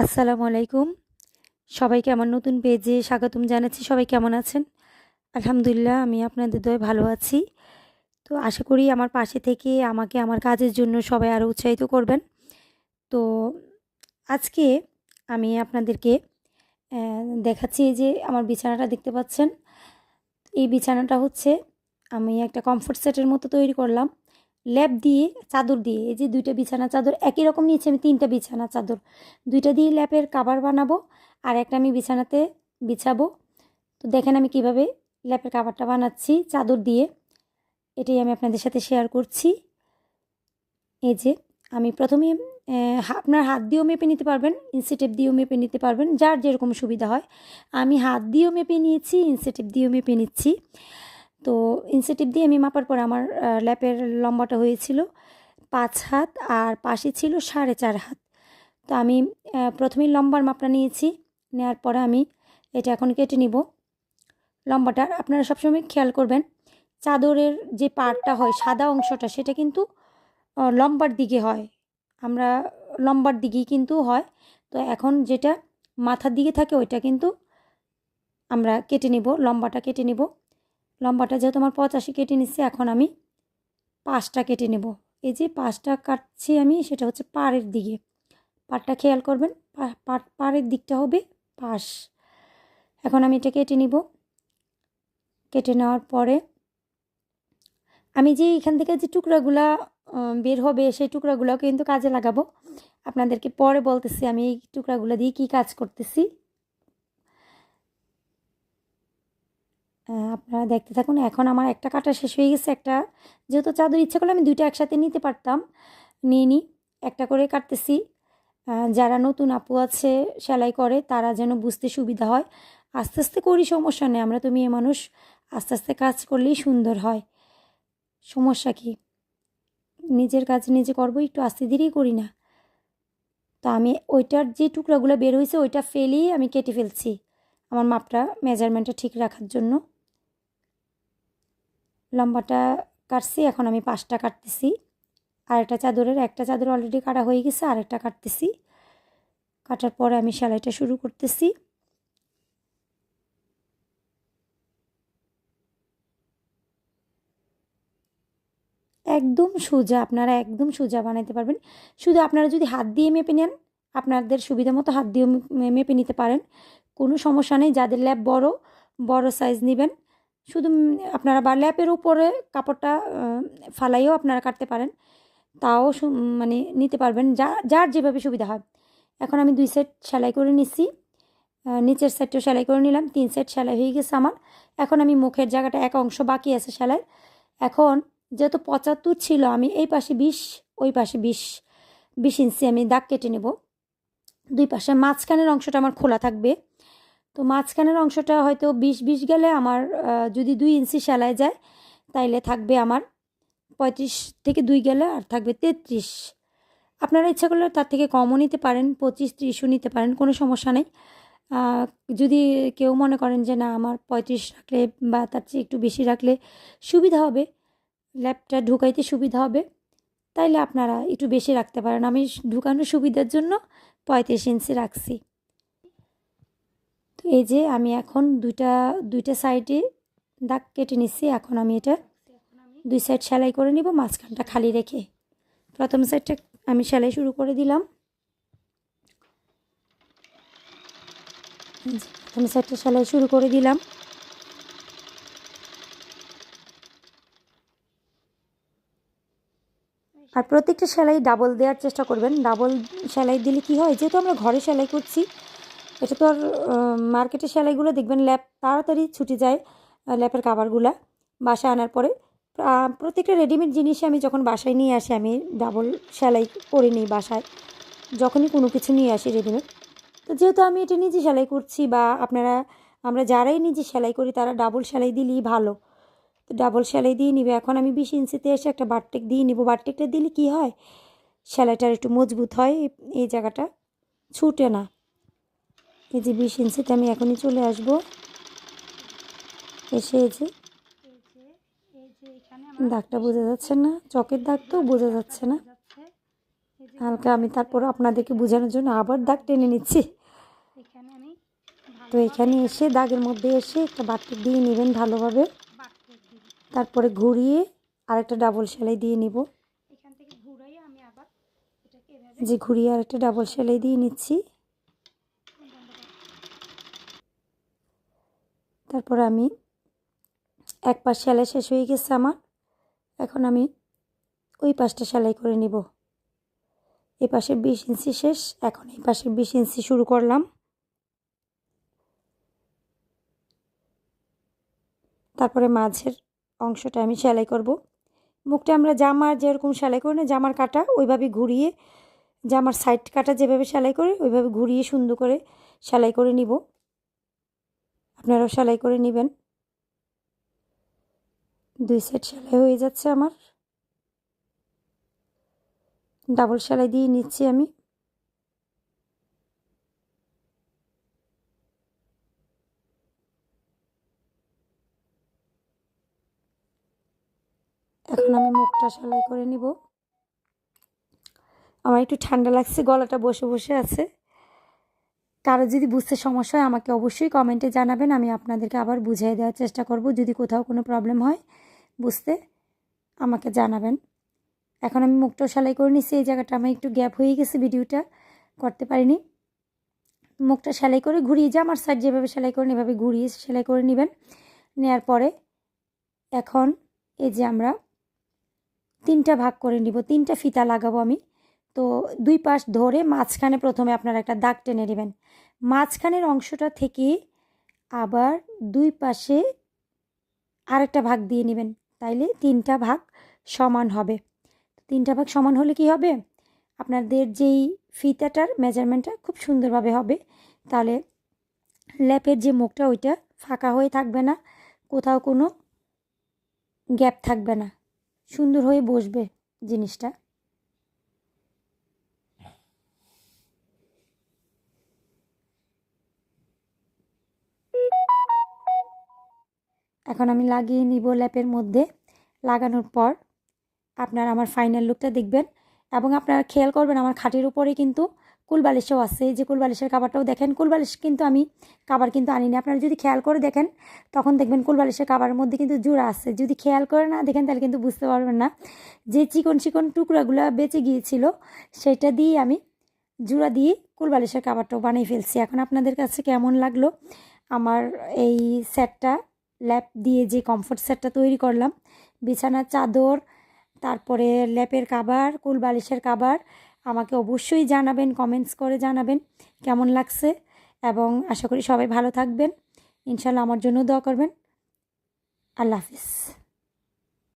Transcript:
আসসালামু আলাইকুম। সবাইকে আমার নতুন পেজে স্বাগতম জানাচ্ছি। সবাই কেমন আছেন? আলহামদুলিল্লাহ আমি আপনাদের দয়ায় ভালো আছি। তো আশা করি আমার পাশে থেকে আমাকে আমার কাজের জন্য সবাই আরও উৎসাহিত করবেন। তো আজকে আমি আপনাদেরকে দেখাচ্ছি এই যে আমার বিছানাটা দেখতে পাচ্ছেন। এই বিছানাটা হচ্ছে আমি একটা কমফোর্ট সেটের মতো তৈরি করলাম। লেপ দিয়ে, চাদর দিয়ে এই যে ২ টা বিছানা চাদর একই রকম নিয়েছি আমি ৩ টা বিছানা চাদর। ২ টা দিয়ে ল্যাপের কাভার বানাবো আর একটা আমি বিছানাতে বিছাবো। তো দেখেন আমি কিভাবে ল্যাপের কাভারটা বানাচ্ছি চাদর দিয়ে। এটাই আমি আপনাদের সাথে শেয়ার করছি। এই যে আমি প্রথমে আপনার হাত দিয়েও মেপে নিতে পারবেন, ইঞ্চি টেপ দিয়েও মেপে নিতে পারবেন, যার যেরকম সুবিধা হয়। আমি হাত দিয়েও মেপে নিয়েছি, ইঞ্চি টেপ দিয়েও মেপে নিচ্ছি। তো ইঞ্চি টেপ দিয়ে আমি মাপার পরে আমার ল্যাপের লম্বাটা হয়েছিল ৫ হাত আর পাশে ছিল ৪.৫ হাত। তো আমি প্রথমেই লম্বার মাপটা নিয়েছি, নেওয়ার পরে আমি এটা এখন কেটে নিব। লম্বাটা আপনারা সবসময় খেয়াল করবেন, চাদরের যে পাড়টা হয় সাদা অংশটা সেটা কিন্তু লম্বার দিকে হয়। আমরা লম্বার দিকেই কিন্তু হয়। তো এখন যেটা মাথার দিকে থাকে ওইটা কিন্তু আমরা কেটে নেব, লম্বাটা কেটে নেব। লম্বাটা যেহেতু আমার ৮৫ কেটে নিচ্ছি, এখন আমি পাশটা কেটে নেব। এই যে পাশটা কাটছি আমি, সেটা হচ্ছে পাড়ের দিকে। পাড়টা খেয়াল করবেন, পাড়ের দিকটা হবে পাশ। এখন আমি এটা কেটে নিব। কেটে নেওয়ার পরে আমি যে এখান থেকে যে টুকরাগুলা বের হবে সেই টুকরাগুলো কিন্তু কাজে লাগাবো। আপনাদেরকে পরে বলতেছি আমি এই টুকরাগুলো দিয়ে কী কাজ করতেছি। আপনারা দেখতে থাকুন। এখন আমার একটা কাটা শেষ হয়ে গেছে। একটা যেহেতু চাদর ইচ্ছা করলে আমি ২টা একসাথে নিতে পারতাম, নিয়ে নিই। একটা করে কাটতেছি। যারা নতুন আপু আছে সেলাই করে তারা যেন বুঝতে সুবিধা হয়। আস্তে আস্তে করি, সমস্যা নেই, আমরা তো মেয়ে মানুষ, আস্তে আস্তে কাজ করলেই সুন্দর হয়। সমস্যা কি, নিজের কাজ নিজে করবো, একটু আস্তে ধীরেই করি না। তো আমি ওইটার যে টুকরাগুলো বের হয়েছে ওইটা ফেলেই আমি কেটে ফেলছি আমার মাপটা, মেজারমেন্টটা ঠিক রাখার জন্য। লম্বাটা কাটছি, এখন আমি পাশটা কাটতেছি। আরেকটা চাদরের, একটা চাদর অলরেডি কাটা হয়ে গেছে, আরেকটা কাটতেছি। কাটার পরে আমি সেলাইটা শুরু করতেছি। একদম সোজা, আপনারা একদম সোজা বানাইতে পারবেন। শুধু আপনারা যদি হাত দিয়ে মেপে নেন, আপনাদের সুবিধা মতো হাত দিয়েও মেপে নিতে পারেন, কোনো সমস্যা নেই। যাদের ল্যাপ বড়, বড় সাইজ নেবেন। শুধু আপনারা বা ল্যাপের উপরে কাপড়টা ফালাইও আপনারা কাটতে পারেন, তাও মানে নিতে পারবেন, যার যেভাবে সুবিধা হয়। এখন আমি ২ সেট সেলাই করে নিচ্ছি। নিচের সাইডটাও সেলাই করে নিলাম, ৩ সেট সেলাই হয়ে গেছে আমার। এখন আমি মুখের জায়গাটা এক অংশ বাকি আছে সেলাই। এখন যেহেতু ৭৫ ছিল, আমি এই পাশে ২০, ওই পাশে ২০ ইঞ্চি আমি দাগ কেটে নেব। দুই পাশে মাঝখানের অংশটা আমার খোলা থাকবে। তো মাঝখানের অংশটা হয়তো ২০ গেলে আমার যদি ২ ইঞ্চি সেলাই যায় তাইলে থাকবে আমার ৩৫ থেকে ২ গেলে আর থাকবে ৩৩। আপনারা ইচ্ছা করলে তার থেকে কমও নিতে পারেন, ২৫-৩০ও নিতে পারেন, কোনো সমস্যা নেই। যদি কেউ মনে করেন যে না আমার ৩৫ রাখলে বা তার চেয়ে একটু বেশি রাখলে সুবিধা হবে, ল্যাপটা ঢুকাইতে সুবিধা হবে, তাইলে আপনারা একটু বেশি রাখতে পারেন। আমি ঢুকানোর সুবিধার জন্য ৩৫ ইঞ্চি রাখছি। তো এই যে আমি এখন দুইটা সাইডে দাগ কেটে নিচ্ছি। এখন আমি এটা ২ সাইড সেলাই করে নিব, মাঝখানটা খালি রেখে। প্রথম সাইডটা আমি সেলাই শুরু করে দিলাম। প্রথম সাইডটা সেলাই শুরু করে দিলাম। আর প্রত্যেকটা সেলাই ডাবল দেওয়ার চেষ্টা করবেন। ডাবল সেলাই দিলে কি হয়, যেহেতু আমরা ঘরে সেলাই করছি, এটা তো আর মার্কেটের সেলাইগুলো দেখবেন ল্যাপ তাড়াতাড়ি ছুটে যায়, ল্যাপের কাভারগুলা বাসায় আনার পরে। প্রত্যেকটা রেডিমেড জিনিসে আমি যখন বাসায় নিয়ে আসি আমি ডাবল সেলাই করে নিই বাসায়, যখনই কোনো কিছু নিয়ে আসি রেডিমেড। তো যেহেতু আমি এটা নিজে সেলাই করছি, বা আমরা যারাই নিজে সেলাই করি তারা ডাবল সেলাই দিলেই ভালো। তো ডাবল সেলাই দিয়ে নিবে। এখন আমি ২০ ইঞ্চিতে এসে একটা বারটেক দিয়ে নিব। বারটেকটা দিলে কি হয়, সেলাইটার একটু মজবুত হয়, এই জায়গাটা ছুটে না। এই যে ২০ ইঞ্চিতে আমি এখনই চলে আসব। এসে এই যে দাগটা বোঝা যাচ্ছে না, চকের দাগ তো বোঝা যাচ্ছে না। হালকা আমি তারপর আপনাদেরকে বোঝানোর জন্য আবার দাগ টেনে নিচ্ছি। এখানে আমি তো এখানে এসে দাগের মধ্যে এসে একটা বাট্টু দিয়ে নেবেন ভালোভাবে, তারপরে ঘুরিয়ে আরেকটা ডাবল সেলাই দিয়ে নিব। এখান থেকে ঘুরাই আমি আবার এটাকে এভাবে যে ঘুরিয়ে আরেকটা ডাবল সেলাই দিয়ে নিচ্ছি। তারপর আমি এক পাশ সেলাই শেষ হয়ে গেছে আমার, এখন আমি ওই পাশটা সেলাই করে নিব। এই পাশে 20 ইঞ্চি শেষ, এখন এই পাশে 20 ইঞ্চি শুরু করলাম। তারপরে মাঝের অংশটা আমি সেলাই করব। মুখটা আমরা জামার যেরকম সেলাই করি না, জামার কাটা ওইভাবে ঘুরিয়ে, জামার সাইড কাটা যেভাবে সেলাই করে ওইভাবে ঘুরিয়ে সুন্দর করে সেলাই করে নিব। আপনারাও সেলাই করে নেবেন। 2 সেট সেলাই হয়ে যাচ্ছে আমার, ডাবল সেলাই দিয়ে নিচ্ছি আমি। এখন আমি মুখটা সেলাই করে নিব। আমার একটু ঠান্ডা লাগছে, গলাটা বসে বসে আছে। কারো যদি বুঝতে সমস্যা হয় আমাকে অবশ্যই কমেন্টে জানাবেন, আমি আপনাদেরকে আবার বুঝিয়ে দেওয়ার চেষ্টা করব। যদি কোথাও কোনো প্রবলেম হয় বুঝতে আমাকে জানাবেন। এখন আমি মুখটাও সেলাই করে নিচ্ছি। এই জায়গাটা আমার একটু গ্যাপ হয়ে গেছে, ভিডিওটা করতে পারিনি। মুখটা সেলাই করে ঘুরিয়ে জামার সাইড যেভাবে সেলাই করেন এভাবে ঘুরিয়ে সেলাই করে নেবেন। নেওয়ার পরে এখন এই যে আমরা 3টা ভাগ করে নিব, 3টা ফিতা লাগাবো আমি। তো 2 পাশ ধরে মাঝখানে প্রথমে আপনারা একটা দাগ টেনে নেবেন। মাঝখানের অংশটা থেকে আবার 2 পাশে আরেকটা ভাগ দিয়ে নেবেন, তাইলে 3টা ভাগ সমান হবে। 3টা ভাগ সমান হলে কি হবে, আপনাদের যেই ফিতাটার মেজারমেন্টটা খুব সুন্দরভাবে হবে। তাহলে ল্যাপের যে মুখটা ওইটা ফাঁকা হয়ে থাকবে না, কোথাও কোনো গ্যাপ থাকবে না, সুন্দর হয়ে বসবে জিনিসটা। এখন আমি লাগিয়ে নিব ল্যাপের মধ্যে। লাগানোর পর আপনারা আমার ফাইনাল লুকটা দেখবেন এবং আপনারা খেয়াল করবেন আমার খাটের উপরে কিন্তু কুলবালিশও আছে। যে কুলবালিশের কাভারটাও দেখেন, কুলবালিশ কিন্তু আমি কাভার কিন্তু আনিনি। আপনারা যদি খেয়াল করে দেখেন তখন দেখবেন কুলবালিশের কাভারের মধ্যে কিন্তু জোড়া আছে। যদি খেয়াল করে না দেখেন তাহলে কিন্তু বুঝতে পারবেন না। যে চিকন চিকন টুকরাগুলো বেঁচে গিয়েছিল সেটা দিয়ে আমি জোড়া দিয়ে কুলবালিশের কাভারটাও বানিয়ে ফেলছি। এখন আপনাদের কাছে কেমন লাগলো আমার এই সেটটা, ল্যাপ দিয়ে যে কমফোর্ট সেটটা তৈরি করলাম, বিছানার চাদর, তারপরে ল্যাপের কাভার, কুল বালিশের কাভার, আমাকে অবশ্যই জানাবেন, কমেন্টস করে জানাবেন কেমন লাগছে। এবং আশা করি সবাই ভালো থাকবেন, ইনশাল্লাহ আমার জন্য দোয়া করবেন। আল্লাহ হাফিজ।